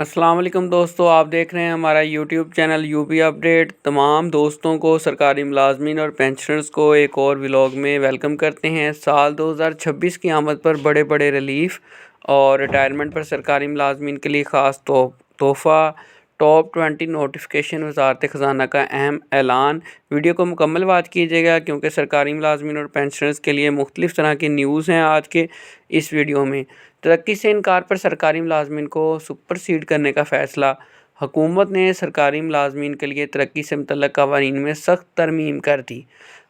अस्सलाम वालेकुम दोस्तों, आप देख रहे हैं हमारा यूट्यूब चैनल यूपी अपडेट। तमाम दोस्तों को, सरकारी मुलाजमीन और पेंशनर्स को एक और व्लॉग में वेलकम करते हैं। साल 2026 की आमद पर बड़े बड़े रिलीफ और रिटायरमेंट पर सरकारी मुलाजमीन के लिए ख़ास तोहफ़ा टॉप 20 नोटिफिकेशन वज़ारत ख़ज़ाना का अहम ऐलान। वीडियो को मुकम्मल वाच कीजिएगा क्योंकि सरकारी मुलाजमीन और पेंशनर्स के लिए मुख्तलिफ़ तरह की न्यूज़ हैं। आज के इस वीडियो में तरक्की से इनकार पर सरकारी मुलाजमीन को सुपरसीड करने का फ़ैसला। हुकूमत ने सरकारी मुलाजमीन के लिए तरक्की से मुतल्लक़ क़वानीन में सख्त तरमीम कर दी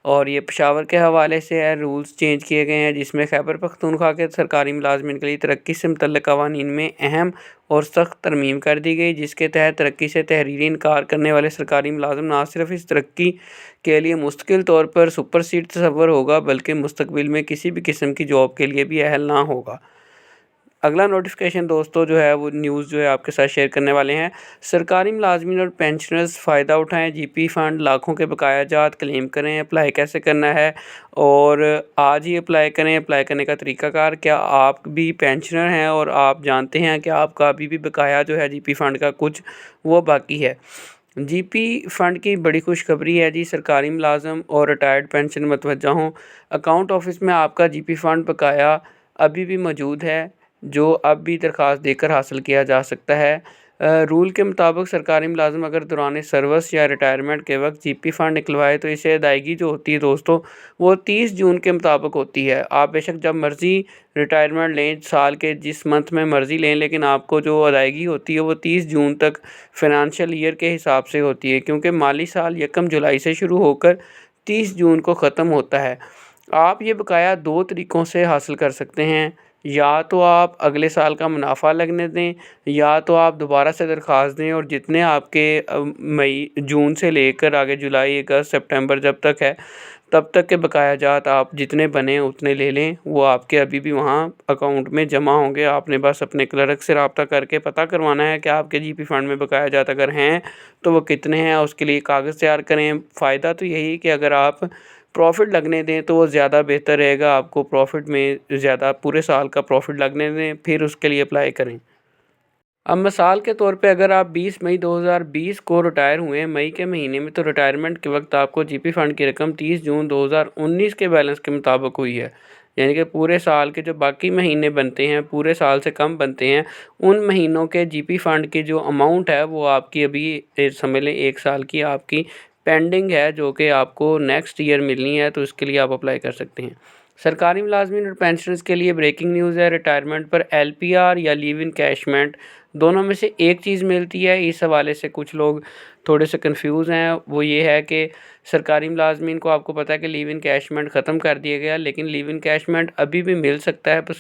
और ये पेशावर के हवाले से है रूल्स चेंज किए गए हैं, जिसमें खैबर पख्तूनख्वा के सरकारी मुलाजमीन के लिए तरक्की से मुतल्लक़ क़वानीन में अहम और सख्त तरमीम कर दी गई, जिसके तहत तरक्की से तहरीरी इनकार करने वाले सरकारी मुलाजिम ना सिर्फ इस तरक्की के लिए मुस्तकिल तौर पर सुपरसीड तसव्वुर होगा, बल्कि मुस्तकबिल में किसी भी किस्म की जॉब के लिए भी अहल ना होगा। अगला नोटिफिकेशन दोस्तों जो है वो न्यूज़ जो है आपके साथ शेयर करने वाले हैं। सरकारी मुलाजमीन और पेंशनर्स फ़ायदा उठाएं, जीपी फ़ंड लाखों के बकाया जात क्लेम करें। अप्लाई कैसे करना है और आज ही अप्लाई करें। अप्लाई करने का तरीक़ाकार, क्या आप भी पेंशनर हैं और आप जानते हैं कि आपका अभी भी बकाया जो है जीपी फ़ंड का कुछ वो बाकी है। जीपी फ़ंड की बड़ी खुशखबरी है जी, सरकारी मुलाजम और रिटायर्ड पेंशन मतवज्जा हों। अकाउंट ऑफिस में आपका जीपी फ़ंड बकाया अभी भी मौजूद है, जो अब भी दरख्वास्त देकर हासिल किया जा सकता है। रूल के मुताबिक सरकारी मुलाजिम अगर दौरान सर्विस या रिटायरमेंट के वक्त जीपी फ़ंड निकलवाए तो इसे अदायगी जो होती है दोस्तों वो 30 जून के मुताबिक होती है। आप बेशक जब मर्ज़ी रिटायरमेंट लें, साल के जिस मंथ में मर्ज़ी लें, लेकिन आपको जो अदायगी होती है वो 30 जून तक फ़ाइनेंशियल ईयर के हिसाब से होती है, क्योंकि माली साल 1 जुलाई से शुरू होकर 30 जून को ख़त्म होता है। आप ये बकाया 2 तरीक़ों से हासिल कर सकते हैं। या तो आप अगले साल का मुनाफा लगने दें, या तो आप दोबारा से दरख्वास्त दें और जितने आपके मई जून से लेकर आगे जुलाई, अगस्त, सितंबर जब तक है तब तक के बकाया जात आप जितने बने उतने ले लें। वो आपके अभी भी वहाँ अकाउंट में जमा होंगे। आपने बस अपने क्लर्क से रब्ता करके पता करवाना है कि आपके जीपी फ़ंड में बकाया जात अगर हैं तो वो कितने हैं, उसके लिए कागज़ तैयार करें। फ़ायदा तो यही कि अगर आप प्रॉफ़िट लगने दें तो वो ज़्यादा बेहतर रहेगा। आपको प्रॉफ़िट में ज़्यादा पूरे साल का प्रॉफ़िट लगने दें, फिर उसके लिए अप्लाई करें। अब मिसाल के तौर पे अगर आप 20 मई 2020 को रिटायर हुए हैं मई के महीने में, तो रिटायरमेंट के वक्त आपको जीपी फ़ंड की रकम 30 जून 2019 के बैलेंस के मुताबिक हुई है। यानी कि पूरे साल के जो बाकी महीने बनते हैं, पूरे साल से कम बनते हैं, उन महीनों के जीपी फ़ंड की जो अमाउंट है वो आपकी अभी समझ लें 1 साल की आपकी पेंडिंग है, जो कि आपको नेक्स्ट ईयर मिलनी है, तो इसके लिए आप अप्लाई कर सकते हैं। सरकारी मुलाजमीन और पेंशनर्स के लिए ब्रेकिंग न्यूज़ है। रिटायरमेंट पर एलपीआर या लीव इन कैशमेंट दोनों में से एक चीज़ मिलती है। इस हवाले से कुछ लोग थोड़े से कंफ्यूज हैं। वो ये है कि सरकारी मुलाजमीन को आपको पता है कि लीव इन कैशमेंट ख़त्म कर दिया गया, लेकिन लीव इन कैशमेंट अभी भी मिल सकता है। पर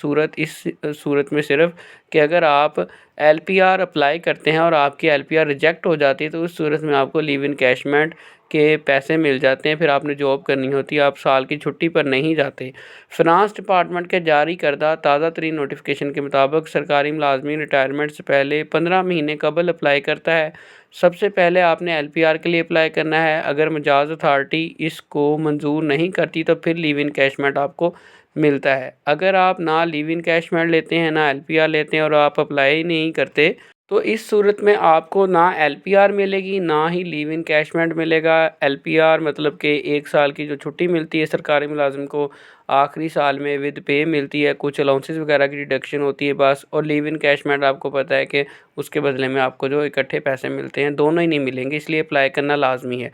सूरत में सिर्फ कि अगर आप एलपीआर अप्लाई करते हैं और आपकी एलपीआर रिजेक्ट हो जाती है, तो उस सूरत में आपको लीव इन कैशमेंट के पैसे मिल जाते हैं। फिर आपने जॉब करनी होती है, आप साल की छुट्टी पर नहीं जाते। फिनांस डिपार्टमेंट के जारी करदा ताज़ा तरीन नोटिफिकेशन के मुताबिक सरकारी मुलाजमीन रिटायरमेंट से पहले 15 महीने कबल अप्लाई करता है। सबसे पहले आपने एलपीआर के लिए अप्लाई करना है। अगर मजाज अथॉरिटी इसको मंजूर नहीं करती तो फिर लीव इन कैशमेंट आपको मिलता है। अगर आप ना लीव इन कैशमेंट लेते हैं, ना एलपीआर लेते हैं और आप अप्लाई नहीं करते, तो इस सूरत में आपको ना एलपीआर मिलेगी, ना ही लीव इन कैशमेंट मिलेगा। एलपीआर मतलब कि 1 साल की जो छुट्टी मिलती है सरकारी मुलाजिम को, आखिरी साल में विद पे मिलती है, कुछ अलाउंसेस वगैरह की डिडक्शन होती है बस। और लीव इन कैशमेंट आपको पता है कि उसके बदले में आपको जो इकट्ठे पैसे मिलते हैं, दोनों ही नहीं मिलेंगे, इसलिए अप्लाई करना लाजमी है।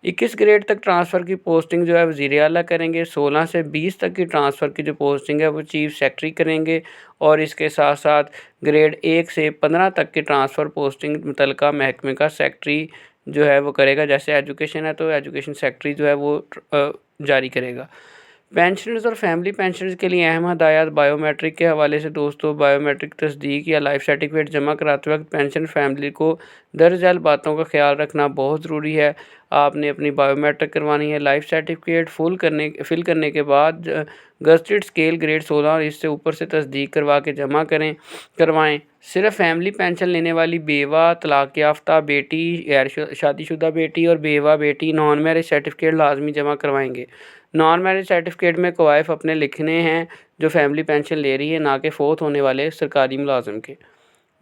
21 ग्रेड तक ट्रांसफ़र की पोस्टिंग जो है वज़ीर आला करेंगे। 16 से 20 तक की ट्रांसफ़र की जो पोस्टिंग है वो चीफ़ सेक्रेटरी करेंगे। और इसके साथ साथ ग्रेड 1 से 15 तक की ट्रांसफ़र पोस्टिंग मुतल्लिका महकमे का सेक्रेटरी जो है वो करेगा। जैसे एजुकेशन है तो एजुकेशन सेक्रेटरी जो है वो जारी करेगा। पेंशनर्स और फैमिली पेंशनर्स के लिए अहम हदायत बायोमेट्रिक के हवाले से दोस्तों, बायोमेट्रिक तस्दीक या लाइफ सर्टिफिकेट जमा कराते वक्त पेंशन फैमिली को दर्ज झैल बातों का ख्याल रखना बहुत ज़रूरी है। आपने अपनी बायोमेट्रिक करवानी है। लाइफ सर्टिफिकेट फिल करने के बाद गज़टेड स्केल ग्रेड 16 और इससे ऊपर से तस्दीक करवा के जमा करवाएँ। सिर्फ फैमिली पेंशन लेने वाली बेवा, तलाक याफ्ता बेटी, गैर शादीशुदा बेटी और बेवा बेटी नॉन मैरिज सर्टिफिकेट लाजमी जमा करवाएंगे। नॉन मैरिज सर्टिफिकेट में कवायफ अपने लिखने हैं जो फैमिली पेंशन ले रही है, ना कि फ़ौत होने वाले सरकारी मुलाजिम के।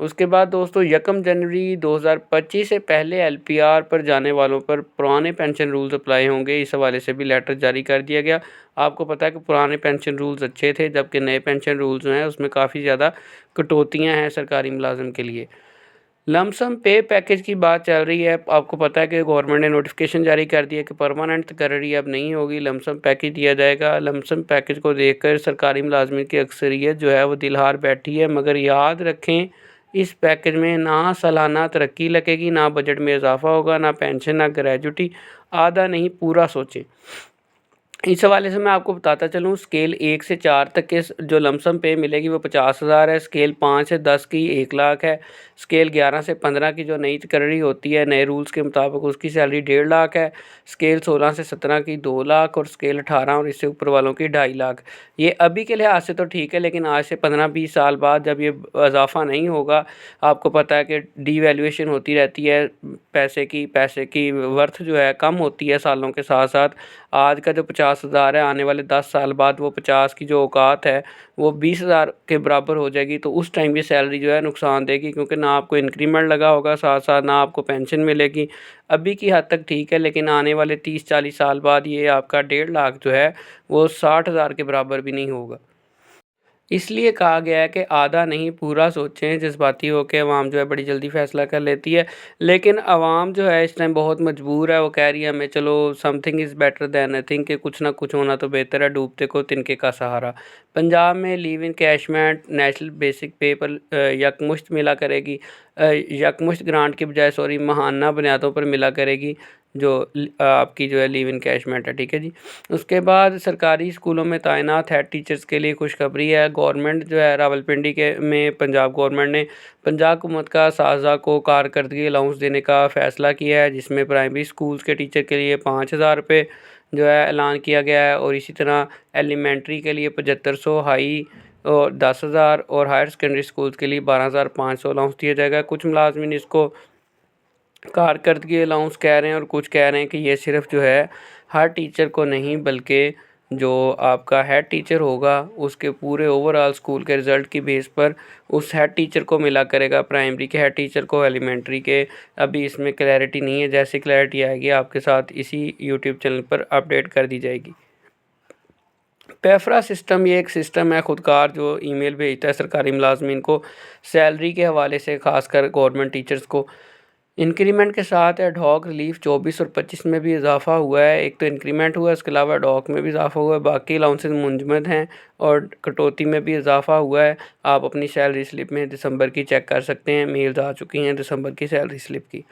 उसके बाद दोस्तों 1 जनवरी 2025 से पहले एलपीआर पर जाने वालों पर पुराने पेंशन रूल्स अप्लाई होंगे। इस हवाले से भी लेटर जारी कर दिया गया। आपको पता है कि पुराने पेंशन रूल्स अच्छे थे, जबकि नए पेंशन रूल्स जो हैं उसमें काफ़ी ज़्यादा कटौतियाँ हैं सरकारी मुलाजिम के लिए। लमसम पे पैकेज की बात चल रही है। आपको पता है कि गवर्नमेंट ने नोटिफिकेशन जारी कर दिया कि परमानेंट तकर्री अब नहीं होगी, लमसम पैकेज दिया जाएगा। लमसम पैकेज को देखकर सरकारी मुलाजमिन की अक्सरियत जो है वो दिलहार बैठी है। मगर याद रखें, इस पैकेज में ना सालाना तरक्की लगेगी, ना बजट में इजाफा होगा, ना पेंशन, ना ग्रेजुटी। आधा नहीं पूरा सोचें। इस हवाले से मैं आपको बताता चलूँ, स्केल 1 से 4 तक के जो लमसम पे मिलेगी वो 50,000 है। स्केल 5 से 10 की 1 लाख है। स्केल 11 से 15 की जो नई तकर्री होती है नए रूल्स के मुताबिक, उसकी सैलरी 1.5 लाख है। स्केल 16 से 17 की 2 लाख और स्केल 18 और इससे ऊपर वालों की 2.5 लाख। ये अभी के लिहाज से तो ठीक है, लेकिन आज से 15-20 साल बाद जब ये इजाफा नहीं होगा, आपको पता है कि डीवैल्यूएशन होती रहती है, पैसे की वर्थ जो है कम होती है सालों के साथ साथ। आज का जो 50,000 है, आने वाले 10 साल बाद वो 50 की जो औकात है वो 20,000 के बराबर हो जाएगी। तो उस टाइम ये सैलरी जो है नुकसान देगी, क्योंकि ना आपको इंक्रीमेंट लगा होगा, साथ साथ ना आपको पेंशन मिलेगी। अभी की हद तक ठीक है, लेकिन आने वाले 30-40 साल बाद ये आपका 1.5 लाख जो है वो 60,000 के बराबर भी नहीं होगा। इसलिए कहा गया है कि आधा नहीं पूरा सोचें। जज्बाती होकर अवाम जो है बड़ी जल्दी फ़ैसला कर लेती है, लेकिन अवाम जो है इस टाइम बहुत मजबूर है। वो कह रही है हमें चलो something is better than nothing, कि कुछ ना कुछ होना तो बेहतर है, डूबते को तिनके का सहारा। पंजाब में लिव इन कैशमेंट नेशनल बेसिक पे पर यकमुश्त मिला करेगी। यकमुश्त ग्रांट की बजाय माहाना बुनियादों पर मिला करेगी, जो आपकी जो है लिव इन कैशमेंट है, ठीक है जी। उसके बाद सरकारी स्कूलों में तैनात हेड टीचर्स के लिए खुशखबरी है। गवर्नमेंट जो है रावलपिंडी के में पंजाब गवर्नमेंट ने पंजाब हुकूमत का साजा को कारकर्दगी अलाउंस देने का फ़ैसला किया है, जिसमें प्राइमरी स्कूल्स के टीचर के लिए 5,000 रुपये जो है ऐलान किया गया है, और इसी तरह एलिमेंट्री के लिए 7500, हाई और 10,000 और हायर सेकेंडरी स्कूल्स के लिए 12,500 अलाउंस दिया जाएगा। कुछ मुलाजमिन इसको कारकर्दगी अलाउंस कह रहे हैं, और कुछ कह रहे हैं कि ये सिर्फ जो है हर टीचर को नहीं, बल्कि जो आपका हेड टीचर होगा उसके पूरे ओवरऑल स्कूल के रिज़ल्ट की बेस पर उस हेड टीचर को मिला करेगा, प्राइमरी के हेड टीचर को, एलिमेंट्री के। अभी इसमें क्लैरिटी नहीं है, जैसे क्लैरिटी आएगी आपके साथ इसी यूट्यूब चैनल पर अपडेट कर दी जाएगी। पेफरा सिस्टम ये एक सिस्टम है खुदकार, जो ईमेल भेजता है सरकारी मुलाजमीन को सैलरी के हवाले से, ख़ासकर गवर्नमेंट टीचर्स को। इंक्रीमेंट के साथ एडहॉक रिलीफ 24 और 25 में भी इजाफा हुआ है। एक तो इंक्रीमेंट हुआ है, इसके अलावा एडहॉक में भी इजाफा हुआ है, बाकी अलाउंसेस मुंजमद हैं, और कटौती में भी इजाफा हुआ है। आप अपनी सैलरी स्लिप में दिसंबर की चेक कर सकते हैं, मेल्स आ चुकी हैं दिसंबर की सैलरी स्लिप की।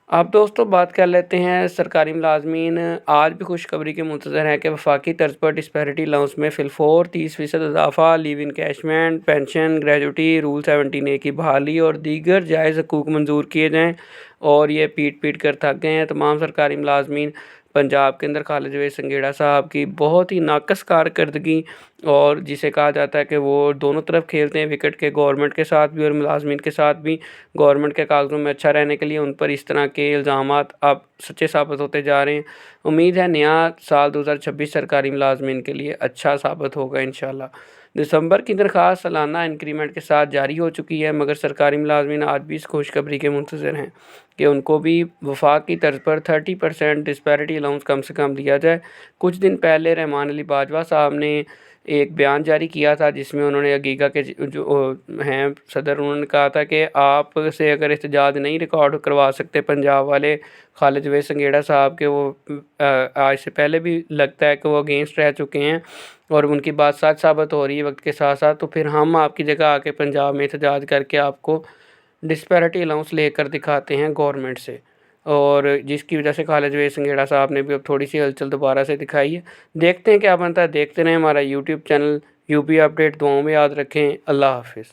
अब दोस्तों बात कर लेते हैं, सरकारी मुलाजमीन आज भी खुशखबरी के मुंतज़र हैं कि वफाकी तर्ज पर डिस्पैरिटी अलाउंस में फ़िलफ़ौर 30% इजाफा, live in कैशमेंट, pension, gratuity, rule 17A की बहाली और दीगर जायज़ हकूक़ मंजूर किए जाएँ। और ये पीट पीट कर थक गए हैं तमाम सरकारी मुलाजमीन। पंजाब के अंदर खालिद जवेद संघेड़ा साहब की बहुत ही नाकस कारकर्दगी, और जिसे कहा जाता है कि वो दोनों तरफ खेलते हैं विकेट के, गवर्नमेंट के साथ भी और मुलाजमीन के साथ भी। गवर्नमेंट के कागज़ों में अच्छा रहने के लिए उन पर इस तरह के इल्ज़ामात अब सच्चे साबित होते जा रहे हैं। उम्मीद है नया साल 2026 सरकारी मुलाजमीन के लिए अच्छा साबित होगा इंशाल्लाह। दिसंबर की दरख्वास्त सालाना इंक्रीमेंट के साथ जारी हो चुकी है, मगर सरकारी मुलाजमीन आज भी इस खुशखबरी के मुंतज़र हैं कि उनको भी वफाक की तर्ज पर 30% डिस्पैरिटी अलाउंस कम से कम दिया जाए। कुछ दिन पहले रहमान अली बाजवा साहब ने एक बयान जारी किया था, जिसमें उन्होंने अगीगा के जो हैं सदर, उन्होंने कहा था कि आप से अगर एहतजाज नहीं रिकॉर्ड करवा सकते पंजाब वाले खालिद जवेद संघेड़ा साहब के, वो आज से पहले भी लगता है कि वो अगेंस्ट रह चुके हैं और उनकी बात सच साबित हो रही है वक्त के साथ साथ, तो फिर हम आपकी जगह आके पंजाब में एहतजाज करके आपको डिस्पैरिटी अलाउंस लेकर दिखाते हैं गवर्नमेंट से। और जिसकी वजह से खालिद जवेद संघेड़ा साहब ने भी अब थोड़ी सी हलचल दोबारा से दिखाई है। देखते हैं क्या बनता है, देखते रहें हमारा यूट्यूब चैनल यूपी अपडेट। दुआओं में याद रखें। अल्लाह हाफिज़।